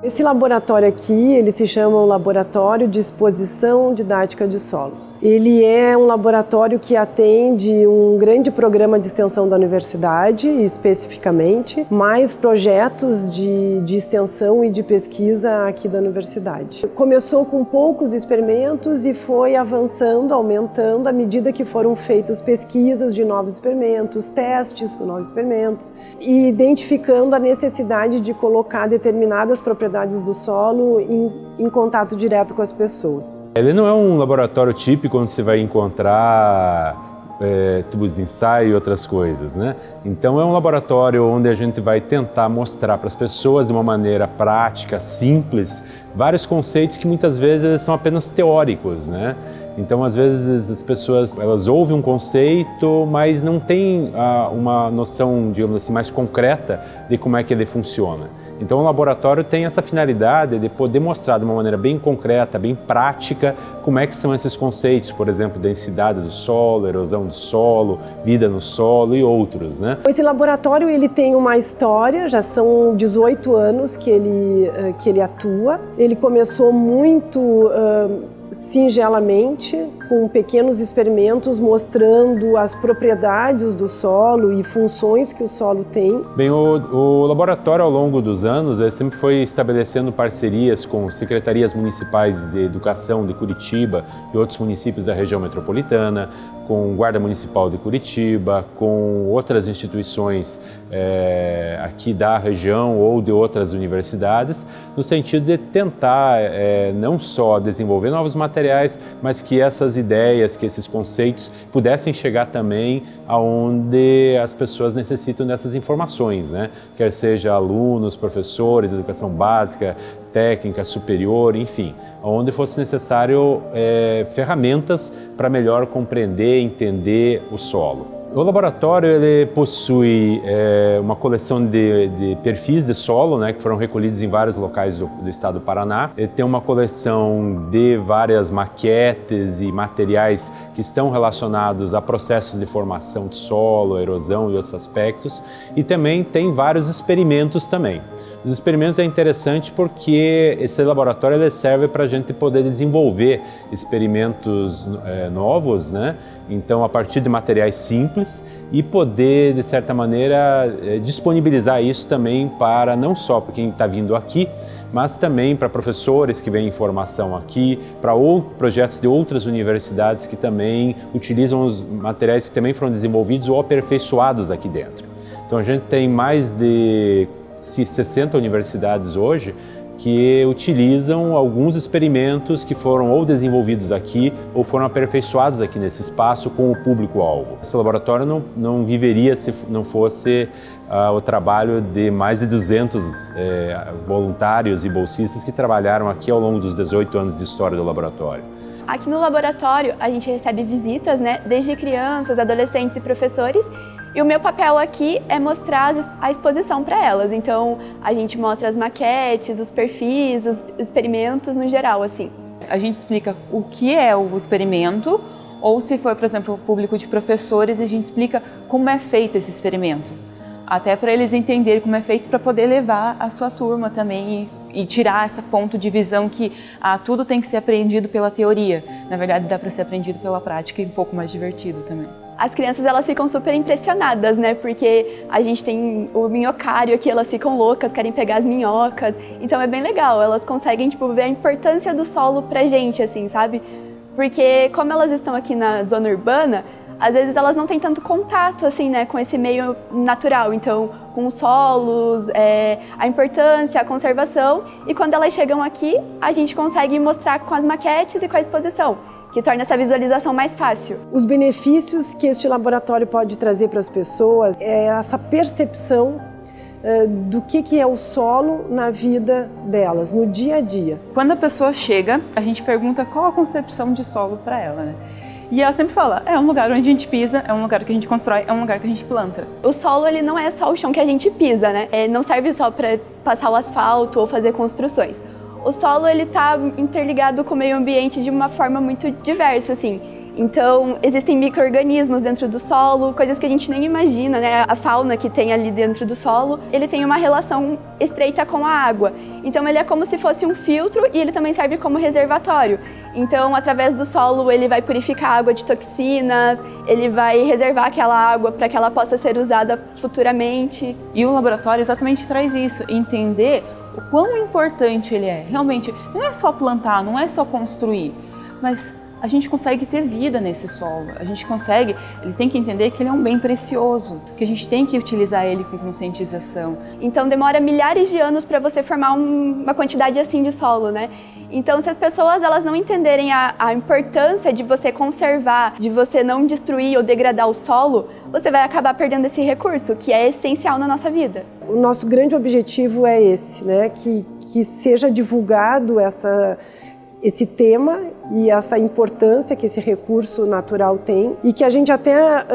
Esse laboratório aqui, ele se chama o Laboratório de Exposição Didática de Solos. Ele é um laboratório que atende um grande programa de extensão da universidade, especificamente, mais projetos de extensão e de pesquisa aqui da universidade. Começou com poucos experimentos e foi avançando, aumentando, à medida que foram feitas pesquisas de novos experimentos, testes com novos experimentos, e identificando a necessidade de colocar determinadas propriedades do solo em contato direto com as pessoas. Ele não é um laboratório típico onde você vai encontrar tubos de ensaio e outras coisas, né? Então é um laboratório onde a gente vai tentar mostrar para as pessoas de uma maneira prática, simples, vários conceitos que muitas vezes são apenas teóricos, né? Então às vezes as pessoas elas ouvem um conceito, mas não têm uma noção, digamos assim, mais concreta de como é que ele funciona. Então o laboratório tem essa finalidade de poder mostrar de uma maneira bem concreta, bem prática, como é que são esses conceitos, por exemplo, densidade do solo, erosão do solo, vida no solo e outros, né? Esse laboratório ele tem uma história, já são 18 anos que ele atua. Ele começou muito singelamente, com pequenos experimentos mostrando as propriedades do solo e funções que o solo tem. Bem, o laboratório ao longo dos anos sempre foi estabelecendo parcerias com secretarias municipais de educação de Curitiba e outros municípios da região metropolitana, com Guarda Municipal de Curitiba, com outras instituições aqui da região ou de outras universidades, no sentido de tentar não só desenvolver novos materiais, mas que essas ideias, que esses conceitos pudessem chegar também aonde as pessoas necessitam dessas informações, né? Quer seja alunos, professores, educação básica, técnica, superior, enfim, onde fosse necessário ferramentas para melhor compreender e entender o solo. O laboratório ele possui uma coleção de perfis de solo, né, que foram recolhidos em vários locais do estado do Paraná. Ele tem uma coleção de várias maquetes e materiais que estão relacionados a processos de formação de solo, erosão e outros aspectos. E também tem vários experimentos também. Os experimentos é interessante porque esse laboratório ele serve para a gente poder desenvolver experimentos novos, né? Então, a partir de materiais simples e poder, de certa maneira, disponibilizar isso também para não só para quem está vindo aqui, mas também para professores que vêm em formação aqui, para projetos de outras universidades que também utilizam os materiais que também foram desenvolvidos ou aperfeiçoados aqui dentro. Então, a gente tem mais de 60 universidades hoje que utilizam alguns experimentos que foram ou desenvolvidos aqui ou foram aperfeiçoados aqui nesse espaço com o público-alvo. Esse laboratório não viveria se não fosse o trabalho de mais de 200 voluntários e bolsistas que trabalharam aqui ao longo dos 18 anos de história do laboratório. Aqui no laboratório a gente recebe visitas, né, desde crianças, adolescentes e professores. E o meu papel aqui é mostrar a exposição para elas. Então, a gente mostra as maquetes, os perfis, os experimentos no geral, assim. A gente explica o que é o experimento, ou se for, por exemplo, o público de professores, a gente explica como é feito esse experimento. Até para eles entenderem como é feito, para poder levar a sua turma também e tirar esse ponto de visão que tudo tem que ser aprendido pela teoria. Na verdade, dá para ser aprendido pela prática e um pouco mais divertido também. As crianças elas ficam super impressionadas, né? Porque a gente tem o minhocário aqui, elas ficam loucas, querem pegar as minhocas. Então é bem legal, elas conseguem ver a importância do solo pra gente, assim, sabe? Porque como elas estão aqui na zona urbana, às vezes elas não têm tanto contato, assim, né, com esse meio natural. Então, com os solos, a importância, a conservação. E quando elas chegam aqui, a gente consegue mostrar com as maquetes e com a exposição, que torna essa visualização mais fácil. Os benefícios que este laboratório pode trazer para as pessoas é essa percepção do que é o solo na vida delas, no dia a dia. Quando a pessoa chega, a gente pergunta qual a concepção de solo para ela, né? E ela sempre fala, é um lugar onde a gente pisa, é um lugar que a gente constrói, é um lugar que a gente planta. O solo ele não é só o chão que a gente pisa, né? Não serve só para passar o asfalto ou fazer construções. O solo ele está interligado com o meio ambiente de uma forma muito diversa, assim. Então, existem micro-organismos dentro do solo, coisas que a gente nem imagina, né? A fauna que tem ali dentro do solo, ele tem uma relação estreita com a água. Então, ele é como se fosse um filtro e ele também serve como reservatório. Então, através do solo, ele vai purificar a água de toxinas, ele vai reservar aquela água para que ela possa ser usada futuramente. E o laboratório exatamente traz isso, entender o quão importante ele é. Realmente, não é só plantar, não é só construir, mas a gente consegue ter vida nesse solo, a gente consegue, eles têm que entender que ele é um bem precioso, que a gente tem que utilizar ele com conscientização. Então demora milhares de anos para você formar uma quantidade assim de solo, né? Então se as pessoas elas não entenderem a importância de você conservar, de você não destruir ou degradar o solo, você vai acabar perdendo esse recurso, que é essencial na nossa vida. O nosso grande objetivo é esse, né? Que seja divulgado esse tema e essa importância que esse recurso natural tem e que a gente até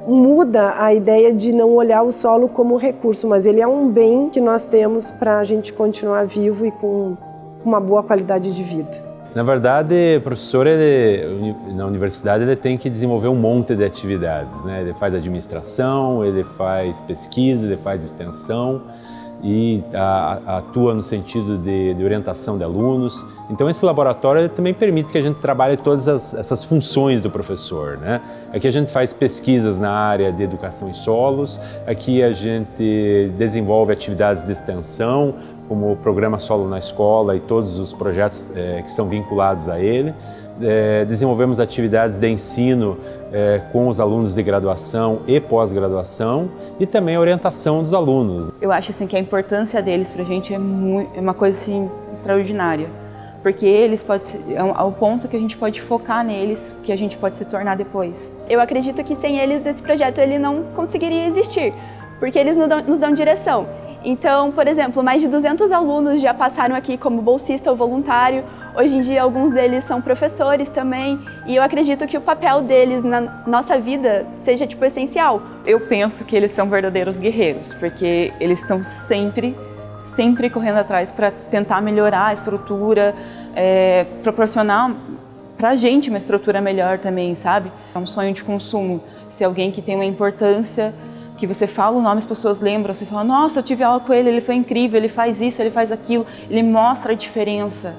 muda a ideia de não olhar o solo como recurso, mas ele é um bem que nós temos para a gente continuar vivo e com uma boa qualidade de vida. Na verdade, o professor na universidade ele tem que desenvolver um monte de atividades, né? Ele faz administração, ele faz pesquisa, ele faz extensão e atua no sentido de orientação de alunos. Então esse laboratório ele também permite que a gente trabalhe todas essas funções do professor, né? Aqui a gente faz pesquisas na área de educação em solos, aqui a gente desenvolve atividades de extensão, como o programa Solo na Escola e todos os projetos que são vinculados a ele. Desenvolvemos atividades de ensino com os alunos de graduação e pós-graduação e também a orientação dos alunos. Eu acho assim, que a importância deles para a gente é uma coisa assim, extraordinária, porque eles podem ser ao ponto que a gente pode focar neles, que a gente pode se tornar depois. Eu acredito que sem eles esse projeto ele não conseguiria existir, porque eles nos dão direção. Então, por exemplo, mais de 200 alunos já passaram aqui como bolsista ou voluntário. Hoje em dia, alguns deles são professores também. E eu acredito que o papel deles na nossa vida seja, essencial. Eu penso que eles são verdadeiros guerreiros, porque eles estão sempre correndo atrás para tentar melhorar a estrutura, proporcionar para a gente uma estrutura melhor também, sabe? É um sonho de consumo. Se alguém que tem uma importância, que você fala o nome, as pessoas lembram, você fala, nossa, eu tive aula com ele foi incrível, ele faz isso, ele faz aquilo, ele mostra a diferença.